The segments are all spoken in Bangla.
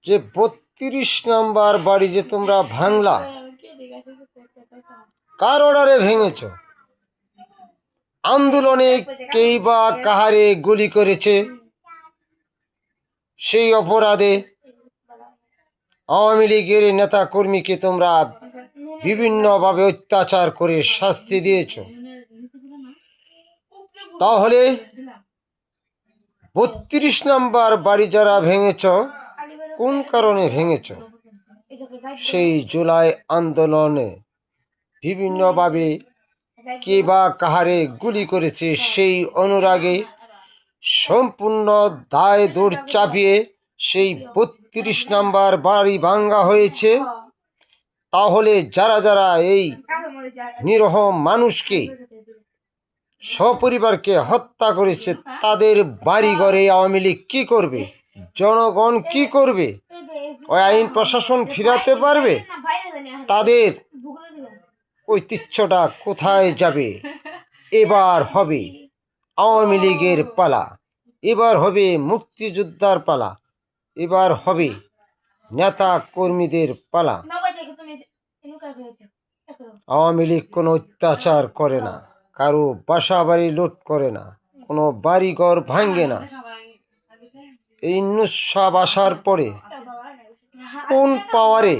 যে 32 নাম্বার বাড়ি যে তোমরা ভাঙলা, কার অর্ডারে ভেঙেছ? আন্দোলনে কেই বা কাহারে গুলি করেছে? সেই অপরাধে আওয়ামী লীগের নেতা কর্মীকে তোমরা বিভিন্নভাবে অত্যাচার করে শাস্তি দিয়েছ। তাহলে 32 নাম্বার বাড়ি যারা ভেঙেছ, কোন কারণে ভেঙেছ? সেই জুলাই আন্দোলনে বিভিন্নভাবে কে বা কাহারে গুলি করেছে, সেই অনুরাগে সম্পূর্ণ দায় দৌড় চাপিয়ে সেই 32 নাম্বার বাড়ি ভাঙ্গা হয়েছে। তাহলে যারা যারা এই নিরহ মানুষকে, সপরিবারকে হত্যা করেছে, তাদের বাড়ি ঘরে আওয়ামী লীগ কি করবে? জনগণ কি করবে? ওই আইন প্রশাসন ফিরাতে পারবে? তাদের ঐতিহ্যটা কোথায় যাবে? এবার হবে আওয়ামী লীগের পালা, এবার হবে মুক্তিযোদ্ধার পালা, এবার হবে নেতা কর্মীদের পালা। আওয়ামী লীগ কোনো অত্যাচার করে না, কারো বাসা বাড়ি লুট করে না, কোনো বাড়িঘর ভাঙ্গে না। এই নুসা বাসার পরে কোন পাওয়ারে,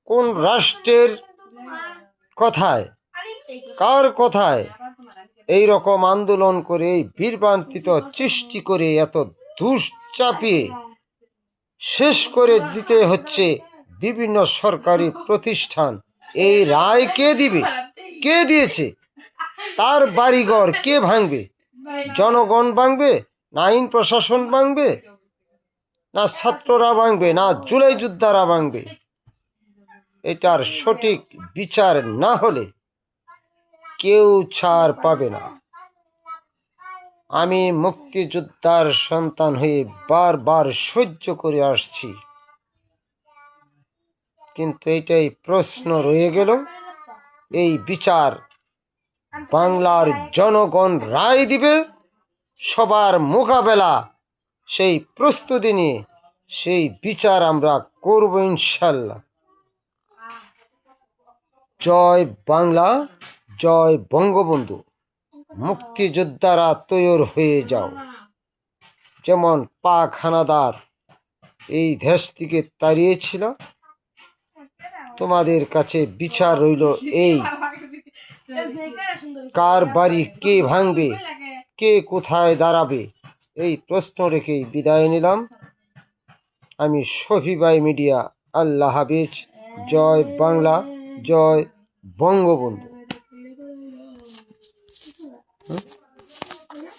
কোন রাষ্ট্রের কথায়, কার কথায় এই রকম আন্দোলন করে, বিভ্রান্তিত সৃষ্টি করে, এত দুষ চাপিয়ে শেষ করে দিতে হচ্ছে বিভিন্ন সরকারি প্রতিষ্ঠান? এই রায় কে দিবে? কে দিয়েছে? তার বাড়িঘর কে ভাঙবে? জনগণ ভাঙবে, না আইন প্রশাসন ভাঙবে, না ছাত্ররা ভাঙবে, না জুলাই যোদ্ধারা ভাঙবে? এটার সঠিক বিচার না হলে কেউ ছাড় পাবে না। আমি মুক্তিযোদ্ধার সন্তান হয়ে বারবার সহ্য করে আসছি, কিন্তু এটাই প্রশ্ন রয়ে গেল। এই বিচার বাংলার জনগণ রায় দিবে, সবার মোকাবেলা সেই প্রস্তুতি নিয়ে সেই বিচার আমরা করব ইনশাল্লাহ। জয় বাংলা, জয় বঙ্গবন্ধু। মুক্তিযোদ্ধারা তৈরি হয়ে যাও। যেমন পাক হানাদার এই দেশ থেকে তাড়িয়েছিল, তোমাদের কাছে বিচার রইল এই, কার বাড়ি কে ভাঙবে, কে কোথায় দাঁড়াবে? এই প্রশ্ন রেখেই বিদায় নিলাম। আমি শফি ভাই মিডিয়া। আল্লাহ হাফেজ। জয় বাংলা, জয় বঙ্গবন্ধু।